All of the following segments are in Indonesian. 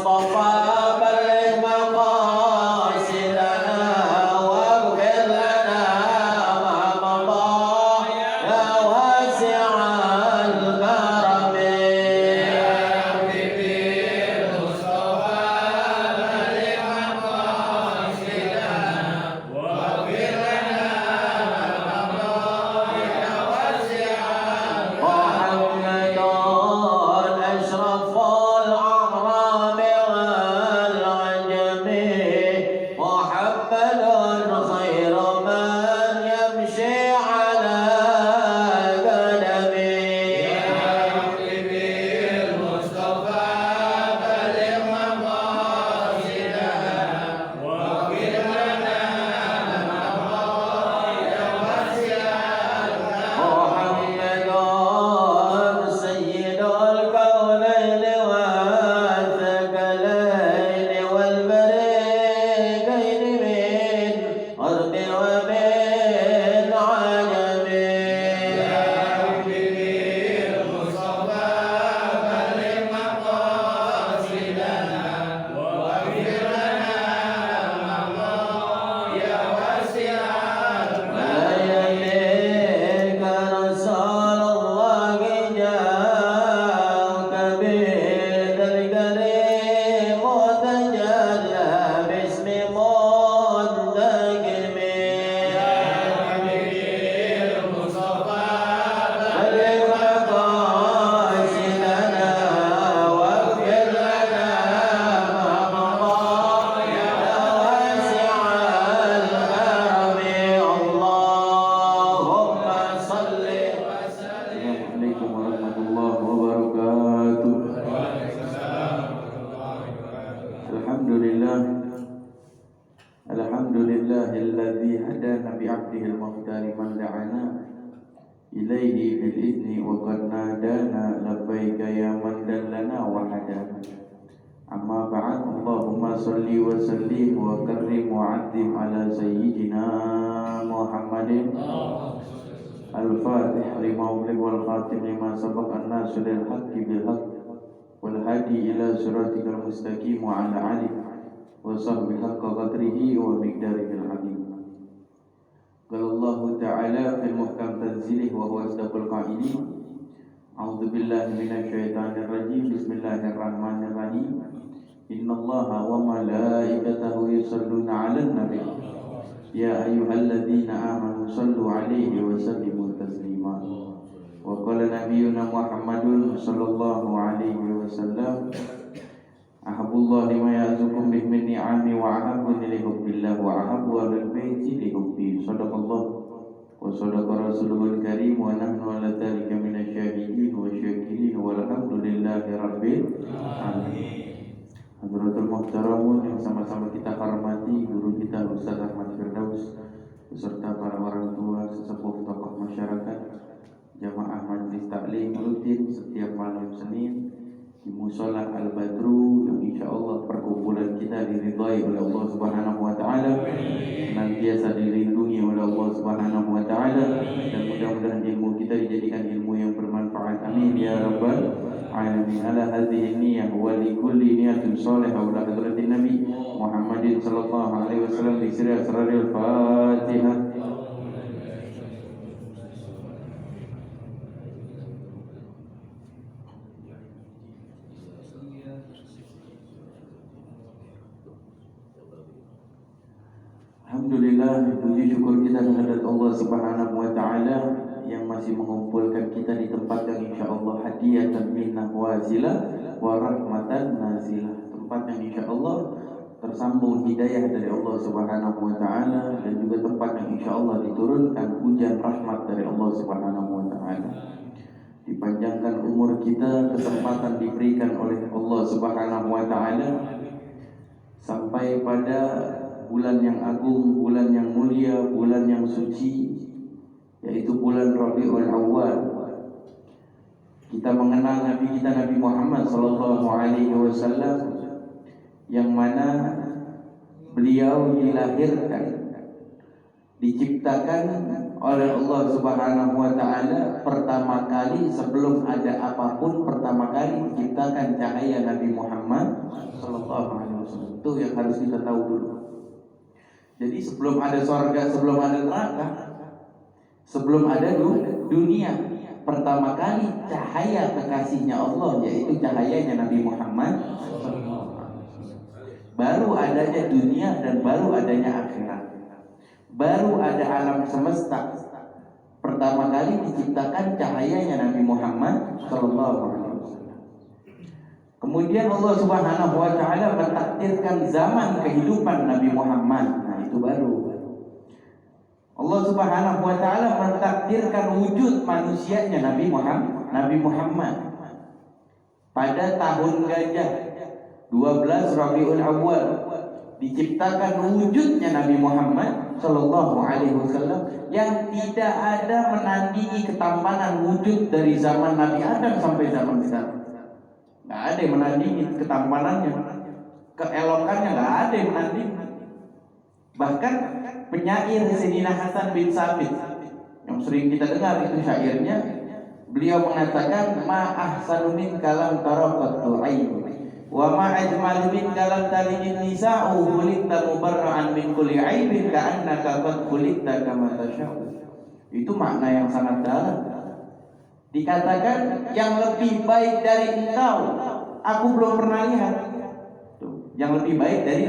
المصطفى بلغ مقاصدنا واغفر لنا ما مضى يا واسع الكرم يا حبيبي المصطفى بلغ مقاصدنا واغفر لنا ما مضى يا واسع محمد أشرف الأعراب والعجم محمد خير من يمشي على قدمه يا حبيبي المصطفى بلغ مقاصدنا واغفر لنا ما مضى يا واسع محمد سيد الكونين والثقلين والبريقين من أرض ومن عجم يا حبيبي المصطفى بلغ مقاصدنا واغفر لنا ما مضى يا واسع لا يليك رسول الله جاءك بذا الكريم وتجلى باسم منتقم يا حبيبي المصطفى بلغ مقاصدنا واغفر لنا ما مضى يا واسع الكرم اللهم صل وسلم عليكم ورحمة الله وبركاته. Alhamdulillah alladzi hadana bi 'abdihi al-mukhtar man da'ana ilaihi bil izni wa qad nadana labbaika ya man dallana wa hadana. Amma ba'd, Allahumma salli wa sallim wa karrim wa 'azzim ala sayyidina Muhammadin al-fatih lima ughliqa wal khatim lima sabaqa an-nasu lil haqqi bil haqq wal hadi ila siratikal mustaqim wa ala alihi wa sahbihi haqqa qadrihi wa miqdarihi al-'azim. Qala Allah ta'ala fil muhkam tanzilih wa huwa asdaqul qa'ilin. A'udzu billahi minasy syaithanir rajim. Bismillahirrahmanirrahim. Innallaha wa malaikatahu yusholluna 'alan nabi. Ya ayyuhalladzina amanu shallu 'alaihi wa sallimu taslima. Wa qala nabiyyuna Muhammadun sallallahu alaihi wasallam ahabullah lima ya'zukum bih min ni'ami wa ahabun li hubbillah wa ahabu alal baiti li hubbi. Sadaqallah wa sadaqa rasuluhul karim wa nahnu ala dhalika minasy syahidin wa syakirin walhamdulillahi rabbil alamin. Hadratul muhtaramun yang sama-sama kita hormati, guru kita Ustaz Ahmad Firdaus beserta para orang tua, sesepuh tokoh masyarakat, jamaah majelis taklim rutin setiap malam Senin di Mushola Al-Badru yang insyaallah perkumpulan kita diridhai oleh Allah Subhanahu wa taala, senantiasa dilindungi oleh Allah Subhanahu wa taala, dan mudah-mudahan ilmu kita dijadikan ilmu yang bermanfaat. Amin ya rabbal alamin. Ala hadhihi niyyah wa li kulli niyatin shalihah wa la hadratin nabi Muhammadin sallallahu alaihi wasallam bi sirri asraril Fatihah. Alhamdulillah, puji syukur kita kehadirat Allah Subhanahu wa taala yang masih mengumpulkan kita di tempat yang insyaallah hadiyatan minnah wazilah wa rahmatan nazilah, tempat yang insyaallah tersambung hidayah dari Allah Subhanahu wa taala, dan juga tempat yang insyaallah diturunkan hujan rahmat dari Allah Subhanahu wa taala. Dipanjangkan umur kita, kesempatan diberikan oleh Allah Subhanahu wa taala sampai pada bulan yang agung, bulan yang mulia, bulan yang suci, yaitu bulan Rabiul Awwal. Kita mengenal Nabi kita Nabi Muhammad sallallahu alaihi wasallam, yang mana beliau dilahirkan, diciptakan oleh Allah Subhanahu wa taala pertama kali sebelum ada apapun. Pertama kali diciptakan cahaya Nabi Muhammad sallallahu Itu yang harus kita tahu dulu. Jadi sebelum ada surga, sebelum ada neraka, sebelum ada dunia, pertama kali cahaya kekasihnya Allah, yaitu cahayanya Nabi Muhammad. Baru adanya dunia dan baru adanya akhirat. Baru ada alam semesta. Pertama kali diciptakan cahayanya Nabi Muhammad SAW. Kemudian Allah Subhanahu wa taala mentakdirkan zaman kehidupan Nabi Muhammad. Nah, itu baru. Allah Subhanahu wa taala mentakdirkan wujud manusianya Nabi Muhammad pada tahun gajah 12 Rabiul Awal diciptakan wujudnya Nabi Muhammad sallallahu alaihi wasallam yang tidak ada menandingi ketampanan wujud dari zaman Nabi Adam sampai zaman sekarang. Nggak ada yang menandingi ketampanannya, keelokannya nggak ada yang menandingi. Bahkan penyair Sayyidina Hasan bin Sabit yang sering kita dengar itu syairnya, beliau mengatakan ma ahsanu min kalam taraqatu ayn wa ma ajmal min kalam talidin nisa'u khuliqta mubarra'an min kulli aibin ka'annaka qad khuliqta kama tasya'u. Itu makna yang sangat dalam. Dikatakan yang lebih baik dari engkau aku belum pernah lihat. Tuh, yang lebih baik dari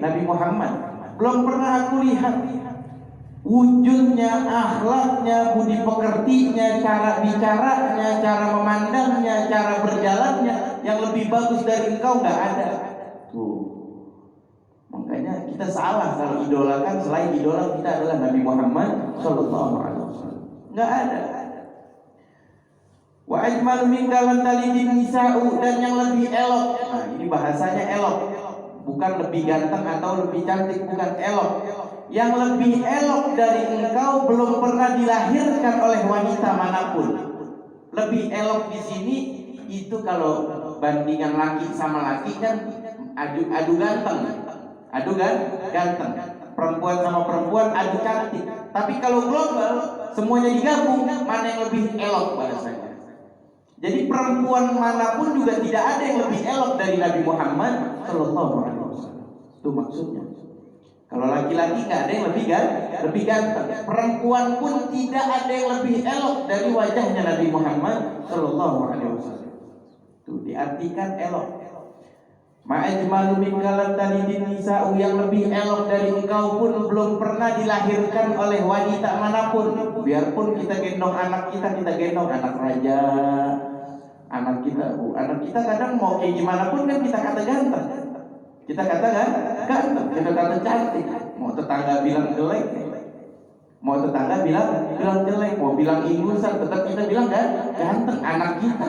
Nabi Muhammad belum pernah aku lihat. Wujudnya, akhlaknya, budi pekertinya, cara bicaranya, cara memandangnya, cara berjalannya yang lebih bagus dari engkau nggak ada. Tuh. Makanya kita salah kalau idolakan selain idola kita adalah Nabi Muhammad sallallahu alaihi wasallam. Nggak ada. Wa ajmal min kalam talidin nisa'u, dan yang lebih elok. Nah, ini bahasanya elok. Bukan lebih ganteng atau lebih cantik, bukan elok. Yang lebih elok dari engkau belum pernah dilahirkan oleh wanita manapun. Lebih elok di sini itu kalau bandingan laki sama laki kan adu ganteng. Ganteng. Perempuan sama perempuan adu cantik. Tapi kalau global semuanya digabung, mana yang lebih elok bahasanya. Jadi perempuan manapun juga tidak ada yang lebih elok dari Nabi Muhammad sallallahu alaihi wasallam. Itu maksudnya. Kalau laki-laki nggak ada yang lebih ganteng. Perempuan pun tidak ada yang lebih elok dari wajahnya Nabi Muhammad sallallahu alaihi wasallam. Itu diartikan elok. Ma'ajmalu min kalam talidin nisa'u, yang lebih elok dari engkau pun belum pernah dilahirkan oleh wanita manapun. Biarpun kita gendong anak kita gendong anak raja, anak kita kadang mau kayak gimana pun kan kita kata ganteng, kita kata ganteng, kita kata cantik. Mau tetangga bilang jelek, mau tetangga bilang jelek, mau bilang ingusan, tetap kita bilang ganteng anak kita.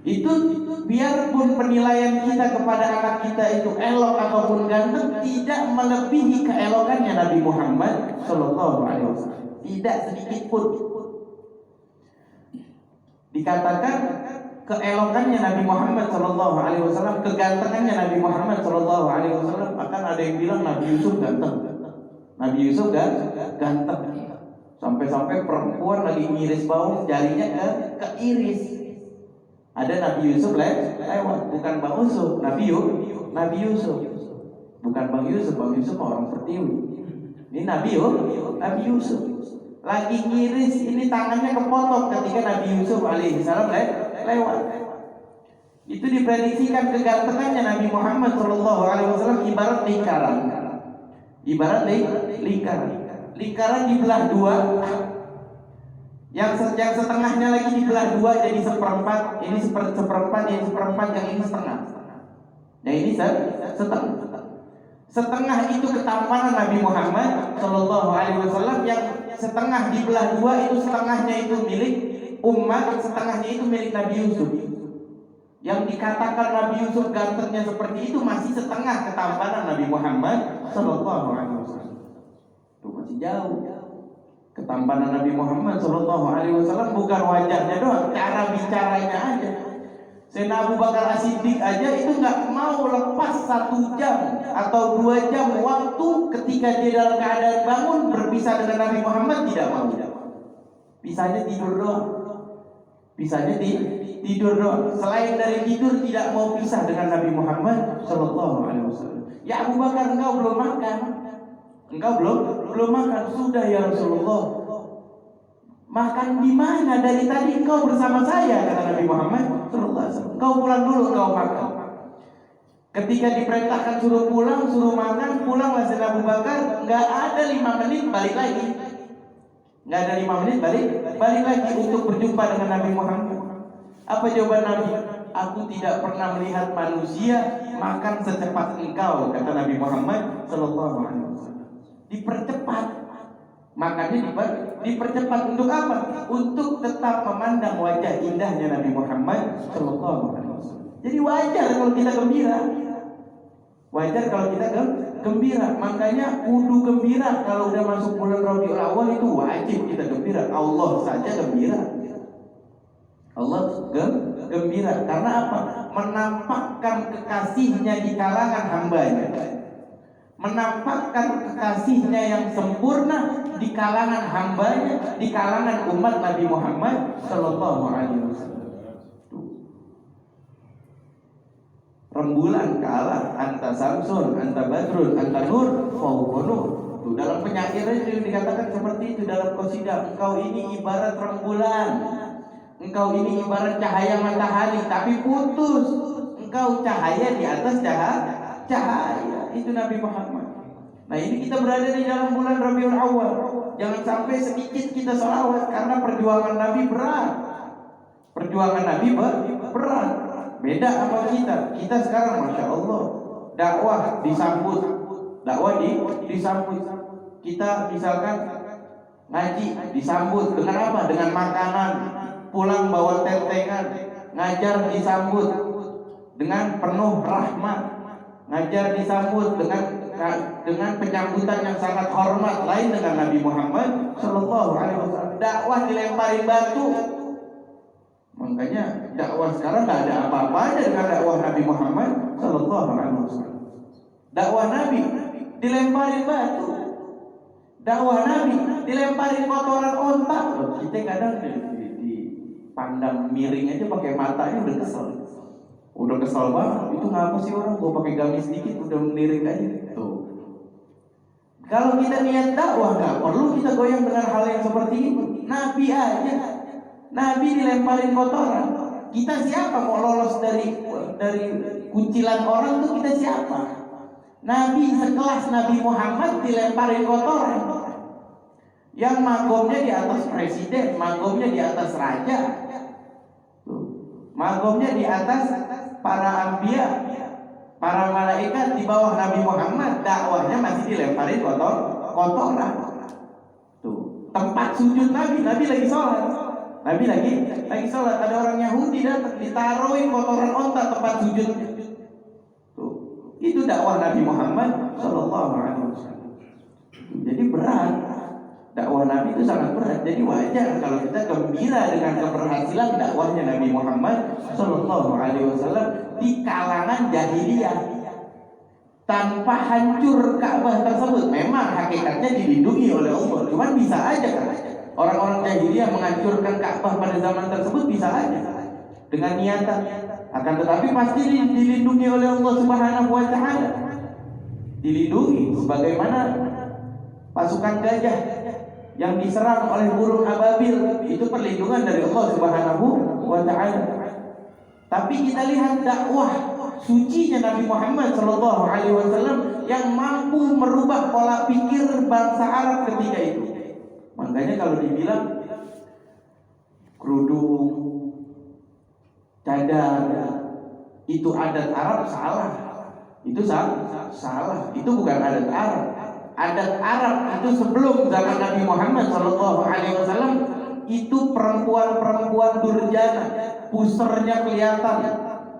Itu biarpun penilaian kita kepada anak kita itu elok ataupun ganteng, tidak melebihi keelokannya Nabi Muhammad sallallahu alaihi wasallam. Tidak sedikit pun. Dikatakan keelokannya Nabi Muhammad sallallahu alaihi wasallam, kegantengannya Nabi Muhammad sallallahu alaihi wasallam, akan ada yang bilang Nabi Yusuf ganteng. Nabi Yusuf ganteng. Sampai-sampai perempuan lagi ngiris bawang jarinya keiris. Ada Nabi Yusuf lewat, bukan Bang Yusuf, Nabi Yusuf. Bukan Bang Yusuf orang Pertiwi. Ini Nabi Yusuf. Lagi ngiris, ini tangannya kepotong ketika Nabi Yusuf alaihissalam lewat. Itu diprediksikan kegantengannya Nabi Muhammad sallallahu alaihi wasallam ibarat lingkaran. Lingkaran dibelah dua. Yang setengahnya lagi dibelah dua jadi seperempat. Ini seperempat, ini seperempat, yang ini setengah. Nah ini setengah. Setengah itu ketampanan Nabi Muhammad sallallahu alaihi wasallam. Yang setengah dibelah dua itu setengahnya itu milik umat, setengahnya itu milik Nabi Yusuf. Yang dikatakan Nabi Yusuf gantengnya seperti itu masih setengah ketampanan Nabi Muhammad sallallahu alaihi wasallam. Itu masih jauh. Ketampanan Nabi Muhammad sallallahu alaihi wasallam bukan wajahnya doang, cara bicaranya aja. Sayyidina Abu Bakar As-Siddiq aja itu nggak mau lepas 1 jam atau 2 jam waktu ketika dia dalam keadaan bangun berpisah dengan Nabi Muhammad, tidak mau. Pisahnya tidur doang. Pisahnya tidur doang. Selain dari tidur tidak mau pisah dengan Nabi Muhammad Shallallahu Alaihi Wasallam. Ya Abu Bakar, engkau belum makan. Engkau belum makan. Sudah ya Rasulullah. Makan di mana? Dari tadi engkau bersama saya, kata Nabi Muhammad Shallallahu Alaihi Wasallam. Engkau pulang dulu, engkau makan. Ketika diperintahkan suruh pulang, suruh makan, pulanglah Sayyidina Abu Bakar. Nggak ada 5 menit balik lagi. Nggak ada 5 menit balik lagi untuk berjumpa dengan Nabi Muhammad. Apa jawaban Nabi? Aku tidak pernah melihat manusia makan secepat engkau, kata Nabi Muhammad Sallallahu Alaihi Wasallam. Dipercepat, makanya dipercepat untuk apa? Untuk tetap memandang wajah indahnya Nabi Muhammad Sallallahu Alaihi Wasallam. Jadi wajar kalau kita gembira. Wajar kalau kita gembira. Makanya kudu gembira. Kalau udah masuk bulan Rabiul Awal itu wajib kita gembira. Allah saja gembira. Allah gembira. Karena apa? Menampakkan kekasihnya di kalangan hambanya. Menampakkan kekasihnya yang sempurna di kalangan hambanya, di kalangan umat Nabi Muhammad Sallallahu Alaihi Wasallam. Rembulan kalah, anta Samsun, anta Badrun, anta Nur, fauqa Nur. Tuh, dalam penyairnya itu dikatakan seperti itu dalam qasidah. Engkau ini ibarat rembulan, engkau ini ibarat cahaya matahari, tapi putus. Engkau cahaya di atas cahaya. Itu Nabi Muhammad. Nah, ini kita berada di dalam bulan Rabiul Awal. Jangan sampai sedikit kita sholawat, karena perjuangan Nabi berat. Perjuangan Nabi berat. Beda sama kita. Kita sekarang Masya Allah dakwah disambut. Disambut. Kita misalkan ngaji disambut dengan apa? Dengan makanan. Pulang bawa tentengan. Ngajar disambut dengan penuh rahmat. Ngajar disambut dengan penyambutan yang sangat hormat. Lain dengan Nabi Muhammad Sallallahu Alaihi Wasallam. Dakwah dilemparin batu. Makanya dakwah sekarang nggak ada apa-apanya dengan dakwah Nabi Muhammad Sallallahu Alaihi Wasallam. Dakwah Nabi dilemparin batu, dakwah Nabi dilemparin kotoran onta. Kita kadang dipandang miring aja pakai matanya udah kesel banget. Itu ngapa sih orang gua pakai gamis sedikit udah melirik aja. Tuh. Kalau kita niat dakwah nggak perlu kita goyang dengan hal yang seperti itu. Nabi aja. Nabi dilemparin kotoran. Kita siapa mau lolos dari kucilan orang tuh? Kita siapa? Nabi sekelas Nabi Muhammad dilemparin kotoran. Yang magomnya di atas presiden, magomnya di atas raja, magomnya di atas para anbiya, para malaikat, di bawah Nabi Muhammad. Dakwahnya masih dilemparin kotoran. Tuh, tempat sujud Nabi lagi sholat. Nabi lagi sholat, ada orang Yahudi datang, ditaruhin kotoran onta tempat sujud. Tuh, itu dakwah Nabi Muhammad Sallallahu Alaihi Wasallam. Jadi berat, dakwah Nabi itu sangat berat. Jadi wajar kalau kita gembira dengan keberhasilan dakwahnya Nabi Muhammad Sallallahu Alaihi Wasallam di kalangan jahiliyah. Tanpa hancur Ka'bah tersebut, memang hakikatnya dilindungi oleh Allah. Cuman bisa aja kan? Orang-orang jahiliyah menghancurkan Ka'bah pada zaman tersebut bisa aja dengan niatan. Akan tetapi pasti dilindungi oleh Allah Subhanahu wa Ta'ala. Dilindungi sebagaimana pasukan gajah yang diserang oleh burung ababil, itu perlindungan dari Allah Subhanahu wa Ta'ala. Tapi kita lihat dakwah sucinya Nabi Muhammad Sallallahu Alaihi Wasallam yang mampu merubah pola pikir bangsa Arab ketika itu. Makanya kalau dibilang kerudung, cadar itu adat Arab, salah. Itu salah. Itu bukan adat Arab. Adat Arab itu sebelum zaman Nabi Muhammad Sallallahu Alaihi Wasallam itu perempuan durjana, pusernya kelihatan,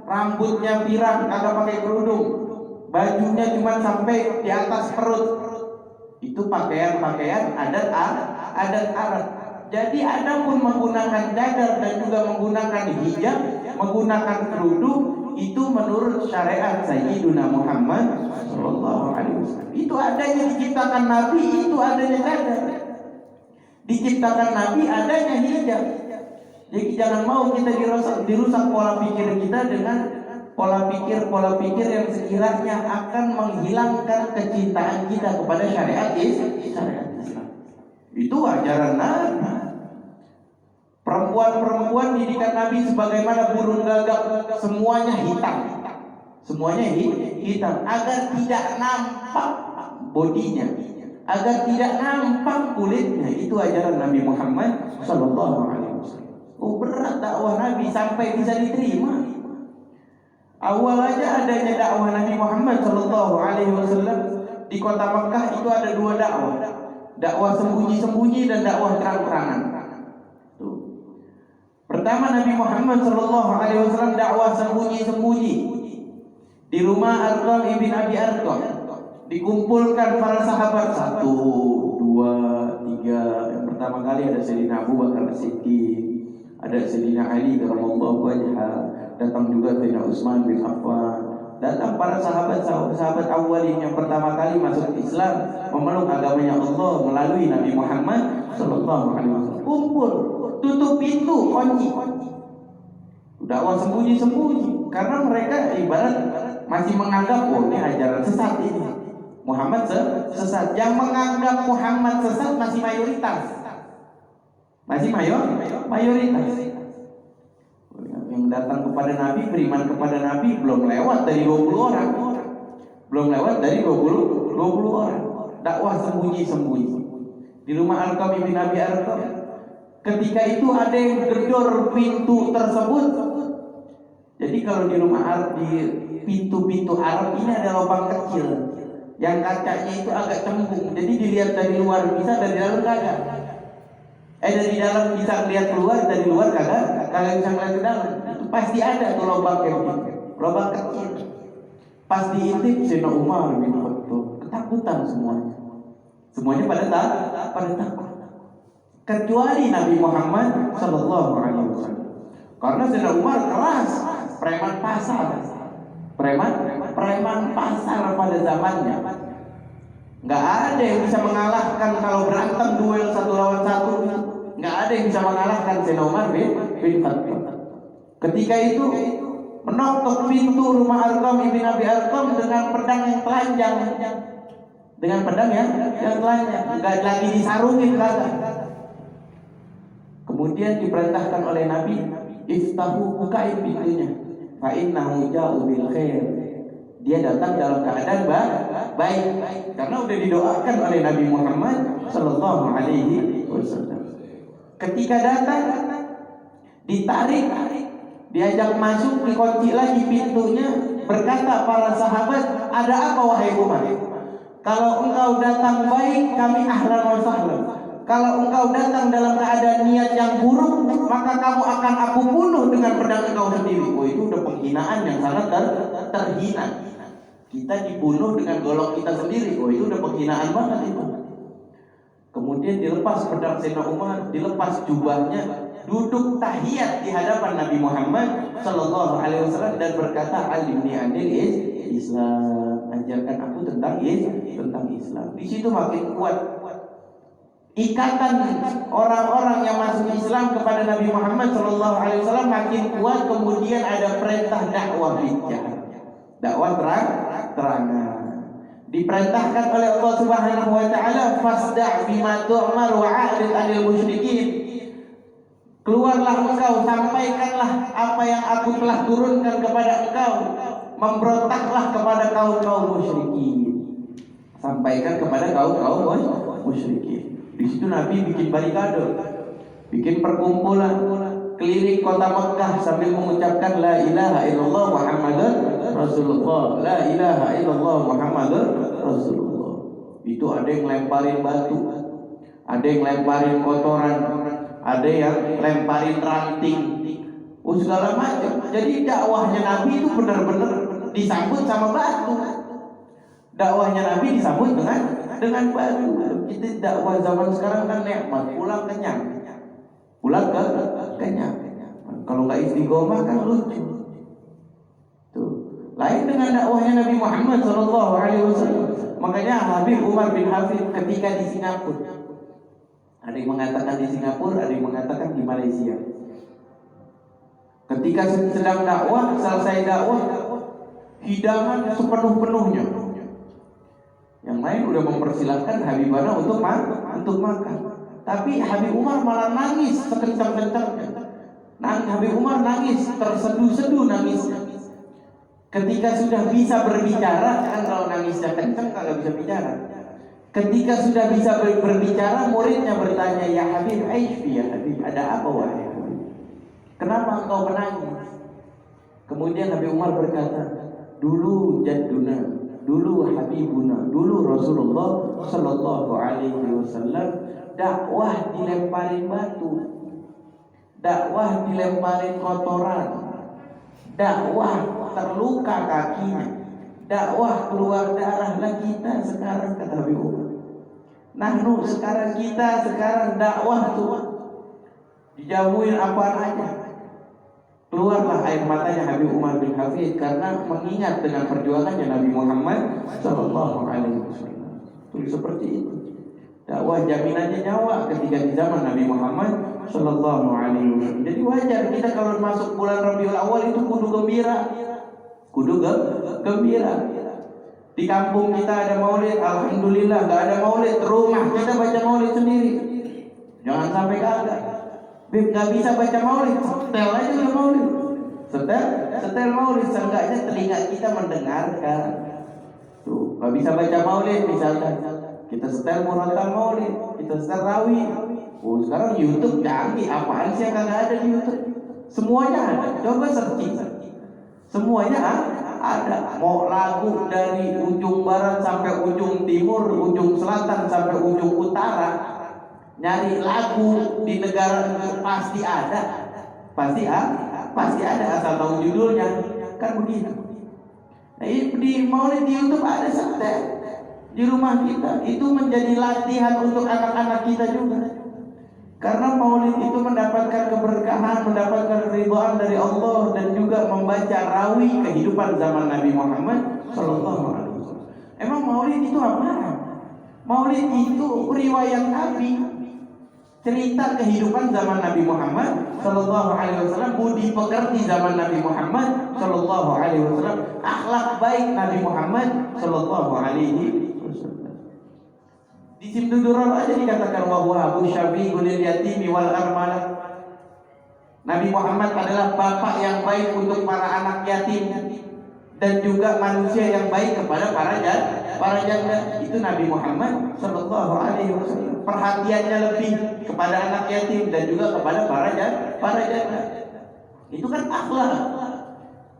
rambutnya pirang, kagak pakai kerudung, bajunya cuma sampai di atas perut. Itu pakaian adat Arab. Jadi ada pun menggunakan cadar dan juga menggunakan hijab, menggunakan kerudung, itu menurut syariat Sayyiduna Muhammad Sallallahu Alaihi Wasallam. Itu adanya diciptakan Nabi, itu adanya cadar. Diciptakan Nabi adanya hijab. Jadi jangan mau kita dirusak pola pikir kita dengan pola pikir yang sekiranya akan menghilangkan kecintaan kita kepada syariat Islam. Itu ajaran Nabi. Perempuan didikan Nabi sebagaimana burung gagak, semuanya hitam. Semuanya hitam agar tidak nampak bodinya, agar tidak nampak kulitnya. Itu ajaran Nabi Muhammad sallallahu alaihi wasallam. Oh, berat dakwah Nabi sampai bisa diterima. Awal aja adanya dakwah Nabi Muhammad sallallahu alaihi wasallam di kota Makkah itu ada dua dakwah. Dakwah sembunyi-sembunyi dan dakwah terang-terangan. Pertama, Nabi Muhammad sallallahu alaihi wasallam dakwah sembunyi-sembunyi di rumah Arqam ibn Abi Arqam. Dikumpulkan para sahabat 1, 2, 3. Yang pertama kali ada Sayyidina Abu Bakar As-Siddiq, ada Sayyidina Ali radhiyallahu anhu, datang juga Sayyidina Utsman bin Affan. Datang para sahabat awalin yang pertama kali masuk Islam, memeluk agamanya Allah melalui Nabi Muhammad sallallahu alaihi wasallam. Kumpul, tutup pintu, kunci. Dakwah sembunyi-sembunyi karena mereka ibarat masih menganggap ini ajaran sesat ini. Muhammad sesat. Yang menganggap Muhammad sesat masih mayoritas. Masih mayoritas. Yang datang kepada Nabi, beriman kepada Nabi belum lewat dari 20 orang. Belum lewat dari 20 orang. Dakwah sembunyi-sembunyi. Di rumah Arqam ibn Abi Arqam. Ketika itu ada yang gedor pintu tersebut. Jadi kalau di rumah Arab, di pintu-pintu Arab ini ada lubang kecil yang kacanya itu agak cembung. Jadi dilihat dari luar bisa, dari dalam kagak. Dari dalam bisa lihat keluar, dari luar kagak bisa lihat ke dalam. Itu pasti ada tuh lubang kayak gitu, lubang kecil. Pas diintip Sayyidina Umar bin Khattab, ketakutan semuanya pada takut. Kecuali Nabi Muhammad sallallahu alaihi wasallam. Karena Sayyidina Umar keras, preman pasar pada zamannya. Nggak ada yang bisa mengalahkan kalau berantem duel 1 lawan 1. Nggak ada yang bisa mengalahkan Sayyidina Umar bin Khattab. Ketika itu menotok pintu rumah Arqam ibn Abi Arqam dengan pedang yang telanjang. Dengan pedang yang telanjang, nggak lagi disarungin kata. Kemudian diperintahkan oleh Nabi, iftahu, bukain pintunya. Fa innahu ja'u bil khair. Dia datang dalam keadaan baik karena udah didoakan oleh Nabi Muhammad sallallahu alaihi wasallam. Ketika datang ditarik, diajak masuk, dikunci lagi pintunya. Berkata para sahabat, "Ada apa wahai Umar? Kalau engkau datang baik, kami ahlan wa sahlan. Kalau engkau datang dalam keadaan niat yang buruk, maka kamu akan aku bunuh dengan pedang engkau sendiri." Oh, itu udah penghinaan yang sangat terhina. Kita dibunuh dengan golok kita sendiri. Oh, itu udah penghinaan banget itu. Kemudian dilepas pedang Sayyidina Umar, dilepas jubahnya, duduk tahiyat di hadapan Nabi Muhammad sallallahu alaihi wasallam dan berkata, "Alimni anil Islam." Ajarkan aku tentang Islam. Di situ makin kuat ikatan orang-orang yang masuk Islam kepada Nabi Muhammad sallallahu alaihi wasallam makin kuat. Kemudian ada perintah dakwah bijak, dakwah terangan. Diperintahkan oleh Allah Subhanahu wa taala, fasda' bima tu'mar wa 'arid 'anil musyrikin. Keluarlah engkau, sampaikanlah apa yang aku telah turunkan kepada engkau. Memberontaklah kepada kaum musyrikin. Sampaikan kepada kaum musyrikin. Di situ Nabi bikin barikade, bikin perkumpulan keliling kota Mekah sambil mengucapkan la ilaha illallah Muhammadur Rasulullah, la ilaha illallah Muhammadur Rasulullah. Itu ada yang lemparin batu, ada yang lemparin kotoran, ada yang lemparin ranting, segala macam. Jadi dakwahnya Nabi itu benar-benar disambut sama batu. Dakwahnya Nabi disambut dengan batu. Kita dakwah zaman sekarang kan nikmat, pulang kenyang. Pulang kenyang. Kalau nggak istiqomah kan lucu. Tuh. Lain dengan dakwahnya Nabi Muhammad sallallahu alaihi wasallam. Makanya Habib Umar bin Hafid ketika di Singapura, ada yang mengatakan di Singapura, ada yang mengatakan di Malaysia. Ketika sedang dakwah, selesai dakwah, hidangan sepenuh-penuhnya. Yang lain udah mempersilahkan Habibana untuk makan. Tapi Habib Umar malah nangis sekencang-kencangnya. Habib Umar nangis, terseduh-seduh nangisnya. Ketika sudah bisa berbicara, kan kalau nangisnya kencang kagak bisa bicara. Ketika sudah bisa berbicara, muridnya bertanya, "Ya Habib, Aifi ya Habib, ada apa wahai Habib? Kenapa engkau menangis?" Kemudian Habib Umar berkata, "Dulu jadduna, dulu Habibuna, dulu Rasulullah Sallallahu Alaihi Wasallam dakwah dilemparin batu, dakwah dilemparin kotoran, dakwah terluka kakinya, dakwah keluar darah. Lah kita sekarang," kata Habib Umar, "Nahnu sekarang dakwah tuh dijamuin apaan aja." Keluarlah air matanya Habib Umar bin Hafid karena mengingat dengan perjuangannya Nabi Muhammad Sallallahu Alaihi Wasallam. Itu seperti itu. Dakwah jaminannya nyawa ketika di zaman Nabi Muhammad Sallallahu Alaihi Wasallam. Jadi wajar kita kalau masuk bulan Rabiul Awal itu kudu gembira. Di kampung kita ada maulid, alhamdulillah. Gak ada maulid, rumah kita baca maulid sendiri. Jangan sampai kagak. Bib, gak bisa baca maulid, setel aja udah maulid. Setel maulid, seenggaknya telinga kita mendengarkan. Tuh, gak bisa baca maulid misalkan, kita setel murotal maulid, kita setel rawi. Oh, sekarang YouTube canggih, apaan sih yang kagak ada di YouTube? Semuanya ada, coba searching. Semuanya ada. Mau lagu dari ujung barat sampai ujung timur, ujung selatan sampai ujung utara, nyari lagu di negara itu pasti ada. Pasti ada asal tahu judulnya. Kan begitu. Nah, di maulid di YouTube ada setel. Di rumah kita itu menjadi latihan untuk anak-anak kita juga. Karena maulid itu mendapatkan keberkahan, mendapatkan ridhaan dari Allah, dan juga membaca rawi kehidupan zaman Nabi Muhammad Sallallahu Alaihi Wasallam. Emang maulid itu apa? Maulid itu riwayat Nabi, cerita kehidupan zaman Nabi Muhammad Sallallahu Alaihi Wasallam, budi pekerti zaman Nabi Muhammad Sallallahu Alaihi Wasallam, akhlak baik Nabi Muhammad Sallallahu Alaihi Wasallam. Di Simdudurar aja dikatakan wa huwa abu syafi'ul yatimi wal armalah. Nabi Muhammad adalah bapak yang baik untuk para anak yatim dan juga manusia yang baik kepada para janda. Itu Nabi Muhammad Sallallahu Alaihi Wasallam. Perhatiannya lebih kepada anak yatim dan juga kepada para janda. Itu kan akhlak.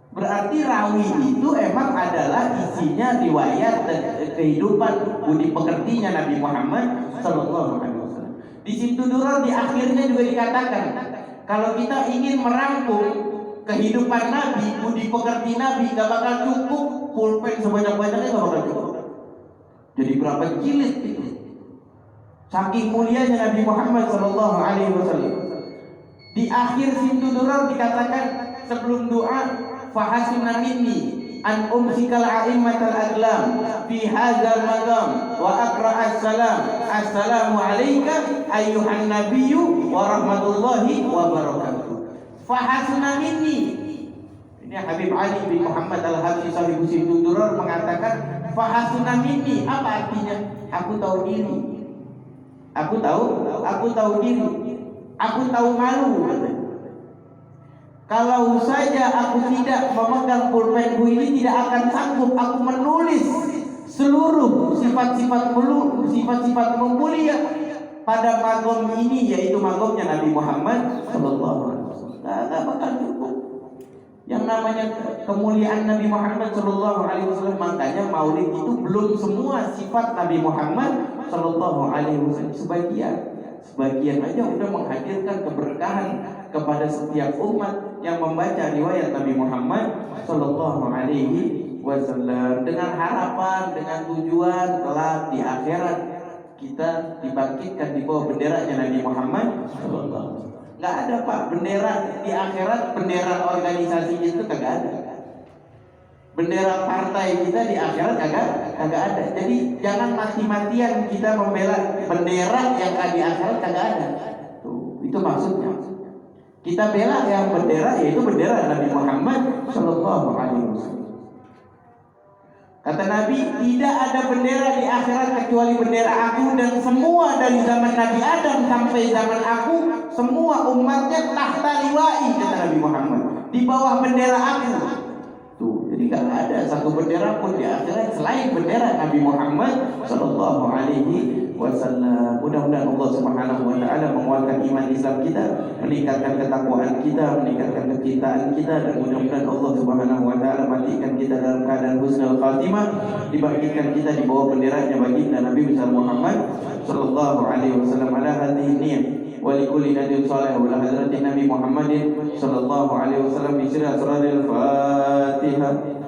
Berarti rawi itu emang adalah isinya riwayat dan kehidupan budi pekertinya Nabi Muhammad Sallallahu Alaihi Wasallam. Di Simdudurar di akhirnya juga dikatakan, kalau kita ingin merangkum kehidupan Nabi, budi pekerti Nabi, gak bakal cukup pulpen sebanyak-banyaknya, gak bakal cukup. Jadi berapa jilid itu? Saking mulianya Nabi Muhammad Sallallahu Alaihi Wasallam. Di akhir Simdudurar dikatakan sebelum doa, fahasina minni an umsikal a'immatal aglam fi hadzal maqam wa aqra as-salam assalamu alayka ayyuhan nabiyyu wa rahmatullahi wa barakatuh. Fahasina minni. Ini Habib Ali bin Muhammad Al-Habsyi Sahibu Simdudurar mengatakan fahasina minni, apa artinya? Aku tahu diri. Aku tahu diri. Aku tahu malu. Kalau saja aku tidak memegang pulpenku ini, tidak akan sanggup aku menulis seluruh sifat-sifat mulia pada magom ini, yaitu magomnya Nabi Muhammad Sallallahu Alaihi Wasallam. Tidak bakal cukup. Yang namanya kemuliaan Nabi Muhammad Sallallahu Alaihi Wasallam, makanya maulid itu belum semua sifat Nabi Muhammad Sallallahu Alaihi Wasallam. Sebagian aja udah menghadirkan keberkahan kepada setiap umat yang membaca riwayat Nabi Muhammad Sallallahu Alaihi Wasallam, dengan harapan, dengan tujuan kelak di akhirat kita dibangkitkan di bawah benderanya Nabi Muhammad Sallallahu Alaihi Wasallam. Nggak ada Pak bendera di akhirat, bendera organisasi itu kagak ada. Bendera partai kita di akhirat kagak ada. Jadi jangan mati-matian kita membela bendera yang di akhirat kagak ada. Tuh, itu maksudnya. Kita bela yang bendera, yaitu bendera Nabi Muhammad Sallallahu Alaihi Wasallam. Kata Nabi, tidak ada bendera di akhirat kecuali bendera aku, dan semua dari zaman Nabi Adam sampai zaman aku, semua umatnya tahta liwa'i, kata Nabi Muhammad, di bawah bendera aku. Tuh, jadi gak ada satu bendera pun di akhirat selain bendera Nabi Muhammad Sallallahu Alaihi Wasallam. Mudah-mudahan Allah Subhanahu Wa Taala menguatkan iman Islam kita, meningkatkan ketakwaan kita, meningkatkan kecintaan kita, dan mudah-mudahan Allah Subhanahu Wa Taala matikan kita dalam keadaan husnul khatimah, dibangkitkan kita di bawah benderanya baginda Nabi besar Muhammad Sallallahu Alaihi Wasallam. Ala hadhihi niyyah wa likulli nabiyyin salih wa ala hadratin Nabi Muhammadin Sallallahu Alaihi Wasallam bi sirri asraril Fatihah.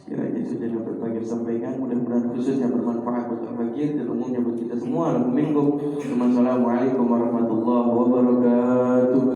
Kiranya sudah dapat bagi sampaikan, mudah-mudahan khususnya bermanfaat buat al-fakir dan umumnya buat kita semua. Assalamualaikum warahmatullahi